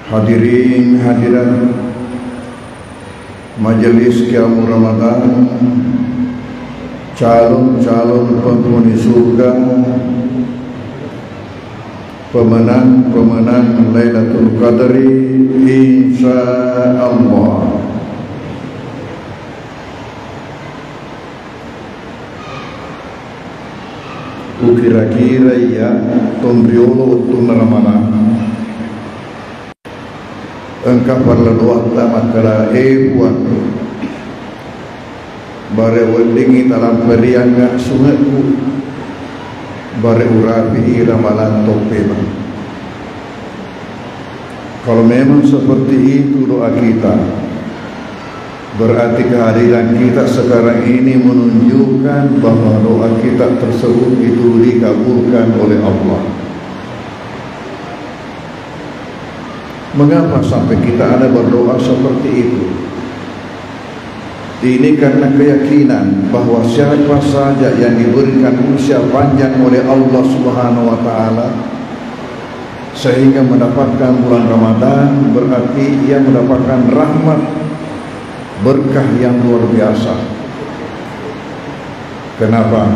Hadirin hadirat Majelis Qiyamul Ramadan, calon-calon penghuni surga, pemenang-pemenang Lailatul Qadri insyaallah. Kira-kira ya tombriolo untuk Ramadan engkau perlu waktu makala buat bare wendingi dalam periangga sungatku bare urapi ramalan topema. Kalau memang seperti itu doa kita, berarti kehadiran kita sekarang ini menunjukkan bahwa doa kita tersebut itu dikabulkan oleh Allah. Mengapa sampai kita ada berdoa seperti itu? Ini karena keyakinan bahwa siapa saja yang diberikan usia panjang oleh Allah Subhanahu wa taala sehingga mendapatkan bulan Ramadan, berarti ia mendapatkan rahmat berkah yang luar biasa. Kenapa?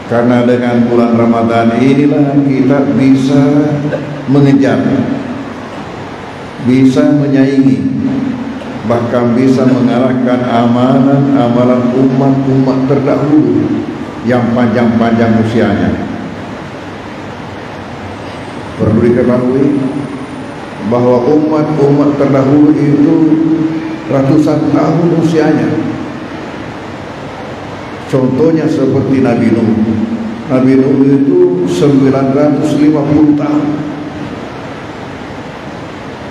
Karena dengan bulan Ramadan inilah kita bisa mengejar, bisa menyaingi, bahkan bisa mengalahkan amalan-amalan umat-umat terdahulu yang panjang-panjang usianya. Perlu diketahui bahwa umat-umat terdahulu itu ratusan tahun usianya. Contohnya seperti Nabi Nuh. Nabi Nuh itu 950 tahun.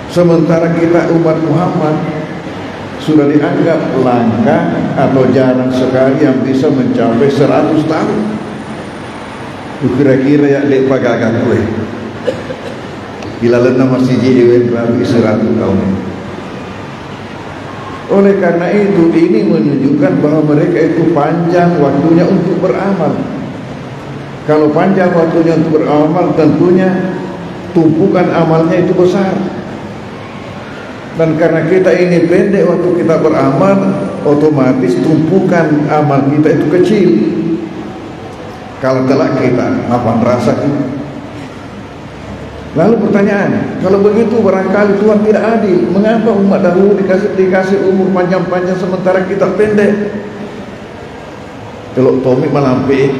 Sementara kita umat Muhammad sudah dianggap langka atau jarang sekali yang bisa mencapai 100 tahun. Kira-kira ya lek pagagak kue. Bila lena masih jiwen rapi 100 tahun. Oleh karena itu, ini menunjukkan bahwa mereka itu panjang waktunya untuk beramal. Kalau panjang waktunya untuk beramal, tentunya tumpukan amalnya itu besar. Dan karena kita ini pendek waktu kita beramal, otomatis tumpukan amal kita itu kecil. Kalau telak kita, apa rasa kita? Lalu pertanyaan, kalau begitu barangkali Tuhan tidak adil. Mengapa umat dahulu dikasih umur panjang-panjang sementara kita pendek? Kalau Tommy melampi,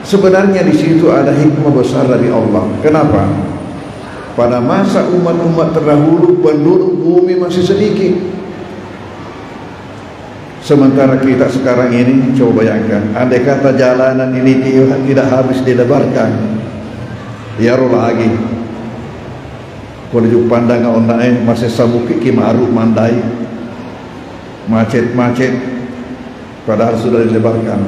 sebenarnya di situ ada hikmah besar dari Allah. Kenapa? Pada masa umat-umat terdahulu penduduk bumi masih sedikit. Sementara kita sekarang ini, coba bayangkan, andai kata jalanan ini tidak habis dilebarkan, ya roh lagi. Kalau di pandangan ondai masih sabuki kimaru mandai, macet-macet, padahal sudah dilebarkan.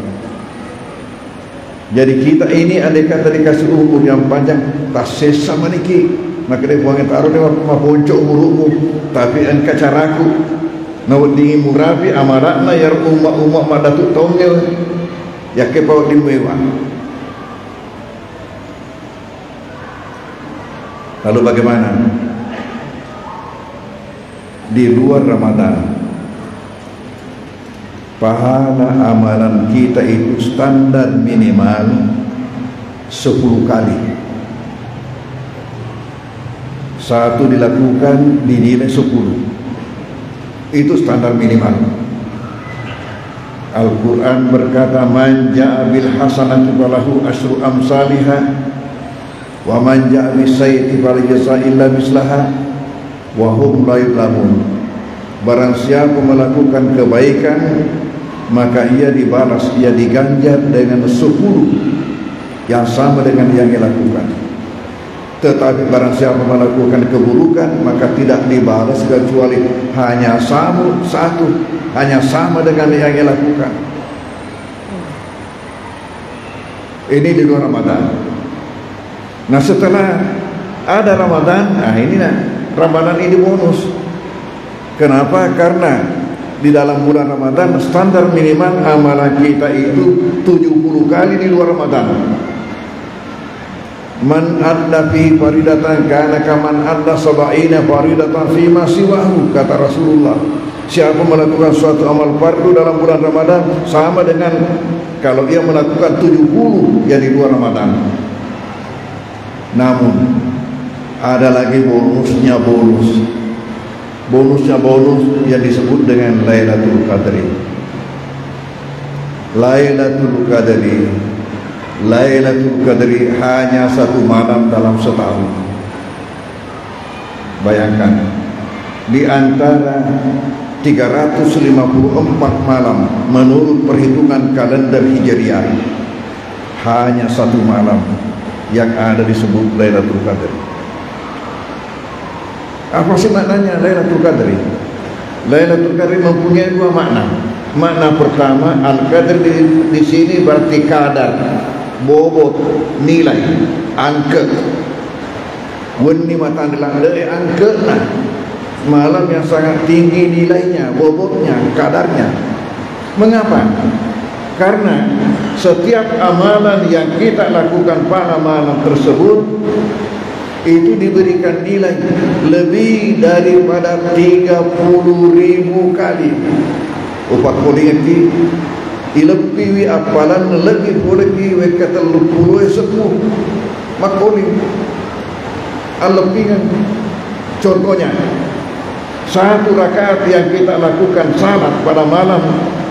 Jadi kita ini andai kata dikasih umur yang panjang, tak sesa maniki. Maka dia buangin taruh dia maponcok umur-umur. Tapi engkau caraku nawat dingin murabi amaratna ya umat madatuk taunnya ya kepau dimuewa. Lalu bagaimana? Di luar Ramadan, pahala amalan kita itu standar minimal 10 kali. Satu dilakukan dinilai 10. Itu standar minimal. Al-Quran berkata, man ja'a bil hasanati falahu asyru amsalihah wa man ja'a bis sayyi'ati fala yajza illa mislaha wa hum la yuzlamun. Barang siapa melakukan kebaikan, maka ia dibalas, ia diganjar dengan 10 yang sama dengan yang ia lakukan. Tetapi barang siapa melakukan keburukan, maka tidak dibalas kecuali hanya satu, hanya sama dengan yang ia lakukan. Ini di luar Ramadan. Nah, setelah ada Ramadan, nah inilah Ramadan ini bonus. Kenapa? Karena di dalam bulan Ramadan standar minimal amalan kita itu 70 kali di luar Ramadan. Man adda fi faridatan kana kaman adda sab'ina faridatan fi ma siwahu, kata Rasulullah. Siapa melakukan suatu amal fardu dalam bulan Ramadan sama dengan kalau ia melakukan 70 yang di luar Ramadan. Namun ada lagi bonusnya bonus yang disebut dengan Lailatul Qadri. Lailatul Qadri hanya satu malam dalam setahun. Bayangkan, di antara 354 malam menurut perhitungan kalender Hijriah, hanya satu malam yang ada disebut Lailatul Qadri. Apa sih maknanya Lailatul Qadri? Lailatul Qadri mempunyai dua makna. Makna pertama, Al-Qadr di sini berarti kadar, bobot, nilai, angka. Wani matan dalam angka nah. Malam yang sangat tinggi nilainya, bobotnya, kadarnya. Mengapa? Karena setiap amalan yang kita lakukan pada malam tersebut itu diberikan nilai lebih daripada 30.000 kali. Upat kolingati ilepiwi apalan lebih kolegi wekata lupuluh sepuh makoling alepingan. Contohnya, satu rakaat yang kita lakukan salat pada malam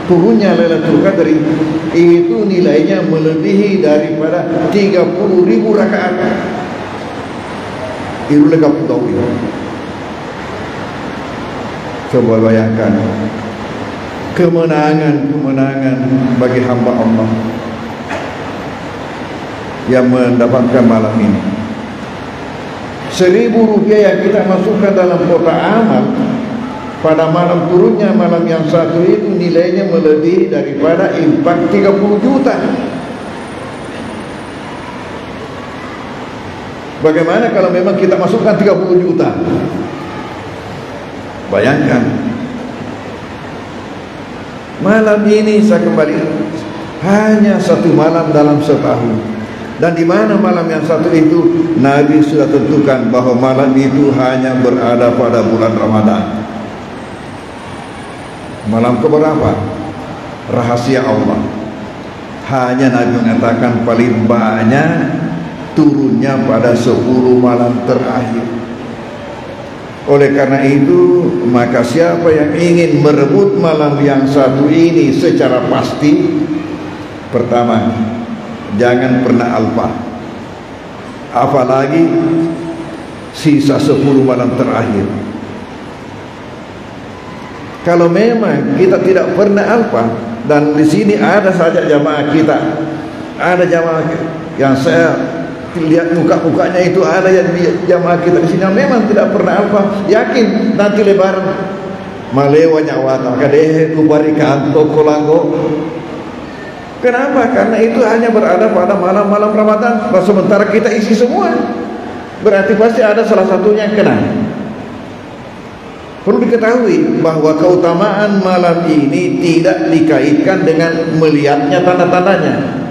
turunnya Lailatul Qadri itu nilainya melebihi daripada 30.000 rakaat. Itu lekap tahu itu. Coba bayangkan kemenangan bagi hamba Allah yang mendapatkan malam ini. 1.000 rupiah yang kita masukkan dalam kotak amal pada malam turunnya malam yang satu itu nilainya melebihi daripada infak 30 juta. Bagaimana kalau memang kita masukkan 30 juta? Bayangkan. Malam ini saya kembali hanya satu malam dalam setahun. Dan di mana malam yang satu itu Nabi sudah tentukan bahwa malam itu hanya berada pada bulan Ramadan. Malam keberapa? Rahasia Allah. Hanya Nabi mengatakan paling banyak turunnya pada 10 malam terakhir. Oleh karena itu, maka siapa yang ingin merebut malam yang satu ini secara pasti, pertama, jangan pernah alpa, apalagi sisa 10 malam terakhir. Kalau memang kita tidak pernah alpa, dan di sini ada saja jamaah kita, ada jamaah yang saya lihat muka-mukanya itu ada yang jamaah kita di sini memang tidak pernah alfa, yakin nanti lebaran malewa nyawata kadehe kubari kanto kolanggo. Kenapa? Karena itu hanya berada pada malam-malam Ramadan. Sementara kita isi semua, berarti pasti ada salah satunya yang kena. Perlu diketahui bahwa keutamaan malam ini tidak dikaitkan dengan melihatnya tanda-tandanya.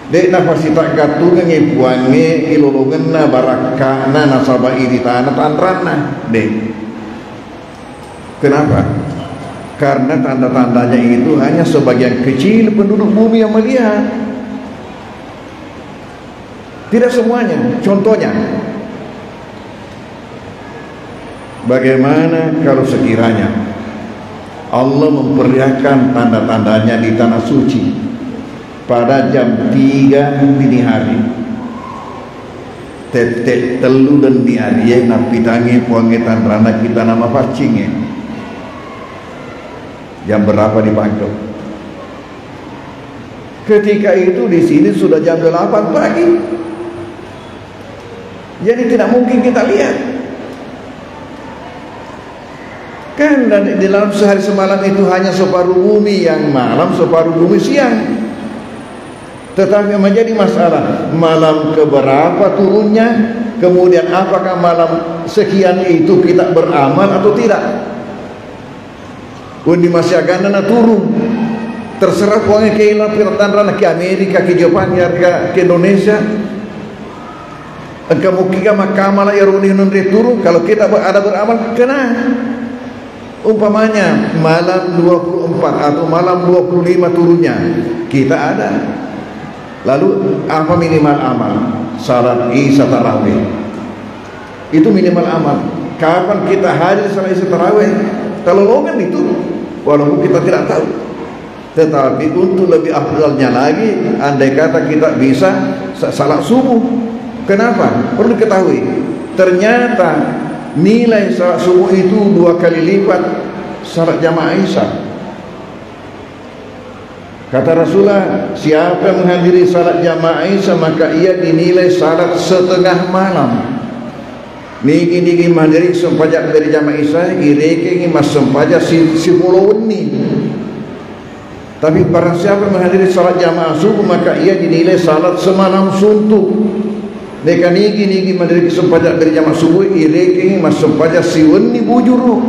Dek nafasi tak gatu nge buange ilolongenna barakana nasaba iri tanah tanrana dek. Kenapa? Karena tanda-tandanya itu hanya sebagian kecil penduduk bumi yang melihat, tidak semuanya. Contohnya, bagaimana kalau sekiranya Allah memperlihatkan tanda-tandanya di tanah suci pada jam 3 dini hari, tetek telu dan di hari yang napitangi puangetan rana kita nama pacingnya. Jam berapa di Bangkok? Ketika itu di sini sudah jam 8 pagi. Jadi tidak mungkin kita lihat. Kan dan di dalam sehari semalam itu hanya separuh bumi yang malam, separuh bumi siang. Tetapi menjadi masalah malam keberapa turunnya, kemudian apakah malam sekian itu kita beramal atau tidak? Undi masih agak turun, terserah puangnya ke Iran, ke Amerika, ke Jepang, ke Indonesia. Engkau mukika makamala yaruni nunri turun. Kalau kita ada beramal, kena. Umpamanya malam 24 atau malam 25 turunnya, kita ada. Lalu apa minimal amal? Salat Isya tarawih. Itu minimal amal. Kapan kita hadir salat Isya tarawih? Kalau lowongan itu, walaupun kita tidak tahu. Tetapi untuk lebih afdalnya lagi, andai kata kita bisa salat subuh. Kenapa? Perlu ketahui, ternyata nilai salat subuh itu 2 kali lipat salat jamaah Isya. Kata Rasulullah, siapa yang menghadiri salat jamaah Isya maka ia dinilai salat setengah malam. Niki menghadiri sempajak dari jamaah Isya, ireke mas sempajak si pulawuni. Tapi barang siapa yang menghadiri salat jamaah subuh maka ia dinilai salat semalam suntuk. Neka niki menghadiri sempajak dari jamaah subuh, ireke mas sempajak si weni bujuru.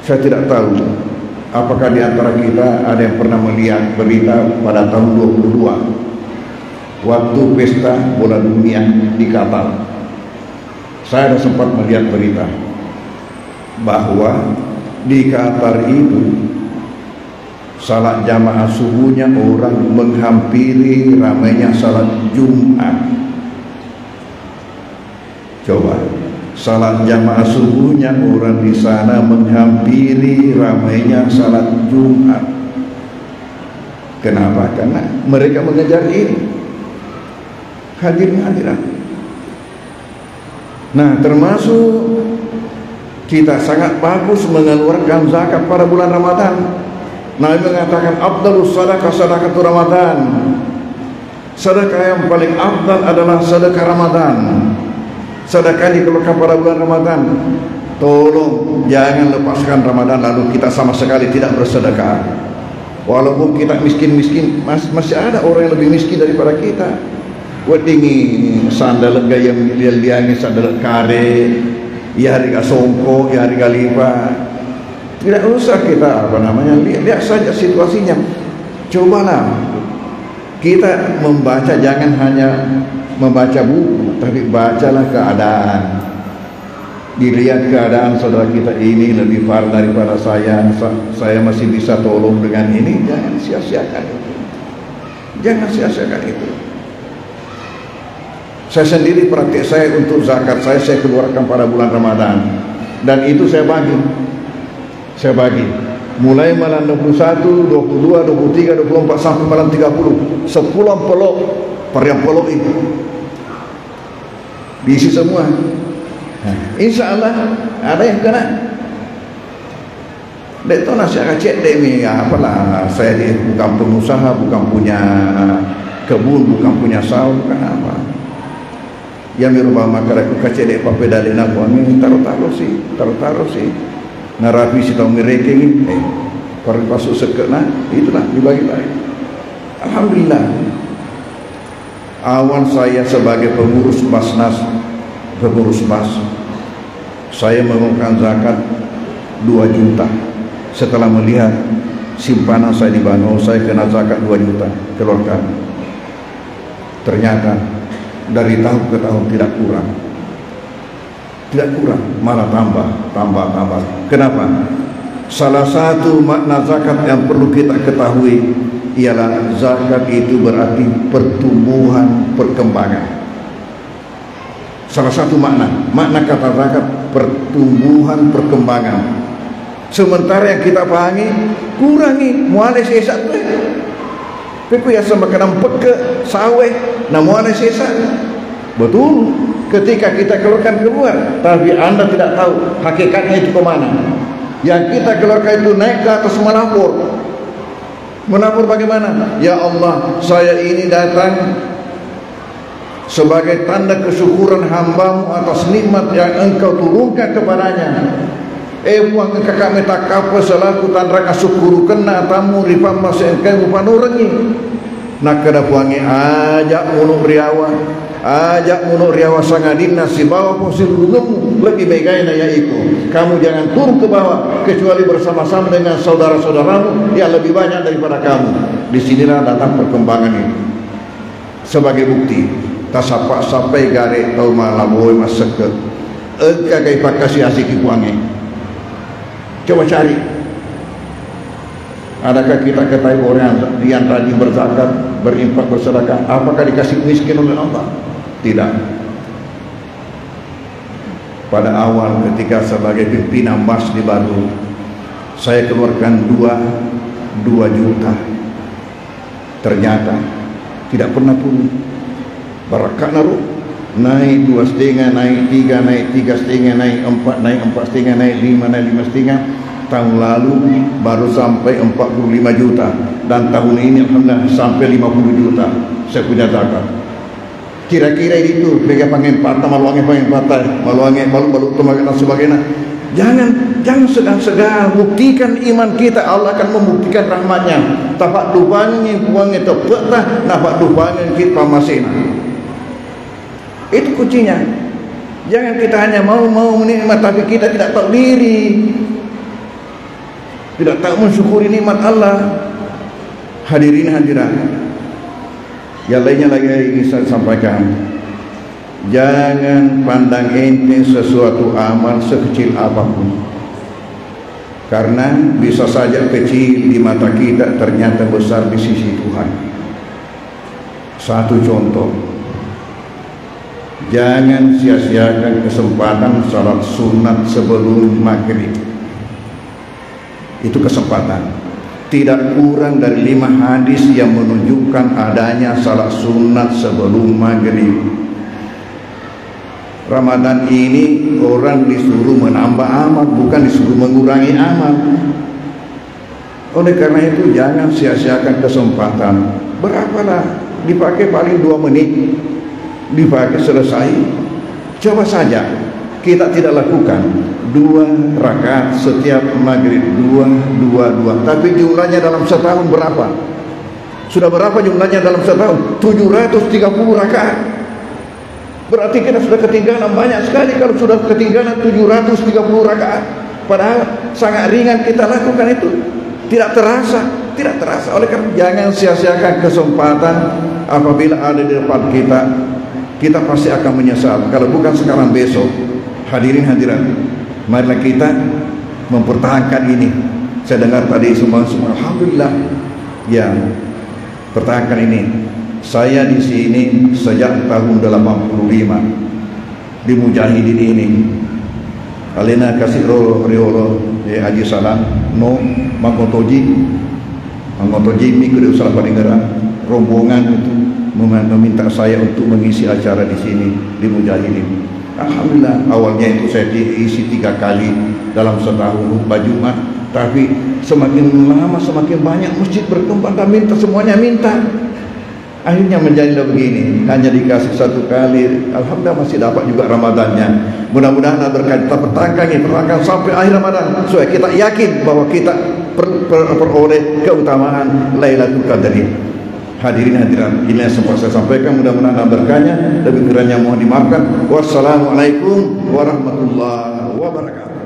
Saya tidak tahu apakah di antara kita ada yang pernah melihat berita pada tahun 22 waktu pesta bola dunia di Qatar. Saya sudah sempat melihat berita bahwa di Qatar itu salat jamaah subuhnya orang menghampiri ramainya salat Jumat. Coba, salat jamaah subuhnya orang di sana menghampiri ramainya salat Jumat. Kenapa? Karena mereka mengejar ini hadirin. Nah, termasuk kita sangat bagus mengeluarkan zakat pada bulan Ramadan. Nabi mengatakan afdalus sadaqah sadaqatul Ramadan. Sedekah yang paling afdal adalah sedekah Ramadan. Sedekah dikeluarkan pada bulan Ramadan. Tolong jangan lepaskan Ramadan lalu kita sama sekali tidak bersedekah. Walaupun kita miskin-miskin, masih ada orang yang lebih miskin daripada kita. Wadingi sandal gaya liang sandal kare, ya harga songko, ya harga lipat. Tidak usah kita lihat saja situasinya. Cobalah kita membaca, jangan hanya membaca buku, tapi bacalah keadaan. Dilihat keadaan saudara kita ini lebih parah daripada saya masih bisa tolong dengan ini. Jangan sia-siakan itu. Jangan sia-siakan itu. Saya sendiri praktik saya untuk zakat saya keluarkan pada bulan Ramadan, dan itu saya bagi mulai malam 21, 22, 23, 24 sampai malam 30 10 pelok pariang pelok itu diisi semua. Insya Allah ada yang kena. Dek tu nasi kacik dek ni apalah, saya bukan pengusaha, bukan punya kebun, bukan punya sawah, bukan apa. Yang merubah masyarakat kacik dek pape dalina buang taruh sih narapi si tahu mereka ni kalau masuk sekena itulah dibagi-bagi. Alhamdulillah, awal saya sebagai pengurus Basnas, saya mengeluarkan zakat 2 juta. Setelah melihat simpanan saya di Bano, saya kena zakat 2 juta keluarkan. Ternyata dari tahun ke tahun tidak kurang, malah tambah. Kenapa? Salah satu makna zakat yang perlu kita ketahui ialah zakat itu berarti pertumbuhan, perkembangan. Salah satu makna kata zakat pertumbuhan, perkembangan. Sementara yang kita pahami kurangi mualai sesat tu. Piku ya sama kena peke saweh na mualai sesat. Betul, ketika kita keluar, tapi anda tidak tahu hakikatnya itu ke mana. Yang kita keluarkan itu naik ke atas menabur bagaimana? Ya Allah, saya ini datang sebagai tanda kesyukuran hambamu atas nikmat yang engkau turunkan kepadanya. Buang kakak meta kapa selaku tanda kasyukuru kena tamu rifam masih engkau panurangi. Nak kena buangi ajak munuk riawa sangadina si bawah posisi gunung lebih baiknya ya ikut. Kamu jangan turun ke bawah kecuali bersama-sama dengan saudara-saudaramu yang lebih banyak daripada kamu. Disinilah datang perkembangan ini. sebagai bukti. Tak sampai garek tau malam boy masuk ke kagai pakasi asik ibuange. Coba cari, adakah kita ketahui orang yang rajin berzakat, berinfak, bersedekah, apakah dikasih miskin oleh Allah? Tidak. Pada awal ketika sebagai pimpinan masjid baru, saya keluarkan 2 juta. Ternyata tidak pernah pun barakat naruh. Naik 2,5, naik 3, naik 3,5, naik 4, naik 4,5, naik 5, naik 5,5. Tahun lalu baru sampai 45 juta, dan tahun ini alhamdulillah sampai 50 juta saya punya zakat. Kira-kira itu mereka panggil patah, maluangi panggil patah, maluangi balu teman dan sebagainya. Jangan segan-segan, buktikan iman kita, Allah akan membuktikan rahmatnya. Tapak dupangi buangnya tepatlah, napak dupangi kita masih. Itu kuncinya. Jangan kita hanya mau menikmat, tapi kita tidak tahu diri, tidak tahu mensyukuri nikmat Allah. Hadirin hadirat, yang lainnya lagi ingin saya sampaikan, jangan pandang enteng sesuatu amal sekecil apapun, karena bisa saja kecil di mata kita, ternyata besar di sisi Tuhan. Satu contoh, jangan sia-siakan kesempatan salat sunat sebelum maghrib. Itu kesempatan. Tidak kurang dari 5 hadis yang menunjukkan adanya salat sunat sebelum maghrib. Ramadan ini orang disuruh menambah amal, bukan disuruh mengurangi amal. Oleh karena itu jangan sia-siakan kesempatan. Berapalah, dipakai paling 2 menit, dipakai selesai. Coba saja kita tidak lakukan 2 rakaat setiap maghrib, 2, tapi jumlahnya dalam setahun berapa? Sudah berapa jumlahnya dalam setahun? 730 rakaat. Berarti kita sudah ketinggalan banyak sekali kalau sudah ketinggalan 730 rakaat. Padahal sangat ringan kita lakukan itu. Tidak terasa. Oleh karena jangan sia-siakan kesempatan apabila ada di depan kita. Kita pasti akan menyesal kalau bukan sekarang, besok. Hadirin hadirat, marilah kita mempertahankan ini. Saya dengar tadi semua alhamdulillah, ya, pertahankan ini. Saya di sini sejak tahun 85 di Mujahidin ini. Alena kasih riolo Haji Salam no Mangotoji mikro usaha peninggalan rombongan itu meminta saya untuk mengisi acara di sini di Mujahidin. Alhamdulillah, awalnya itu saya diisi 3 kali dalam setahun khutbah Jumat, tapi semakin lama semakin banyak masjid berkembang dan semuanya minta. Akhirnya menjadi begini, hanya dikasih 1 kali. Alhamdulillah masih dapat juga Ramadannya. Mudah-mudahan berkat kita pertahankan sampai akhir Ramadan, supaya kita yakin bahwa kita peroleh keutamaan Lailatul Qadri. Hadirin hadirat, ini yang sempat saya sampaikan, mudah-mudahan berkahnya, lebih kurangnya mohon dimaafkan. Wassalamualaikum warahmatullahi wabarakatuh.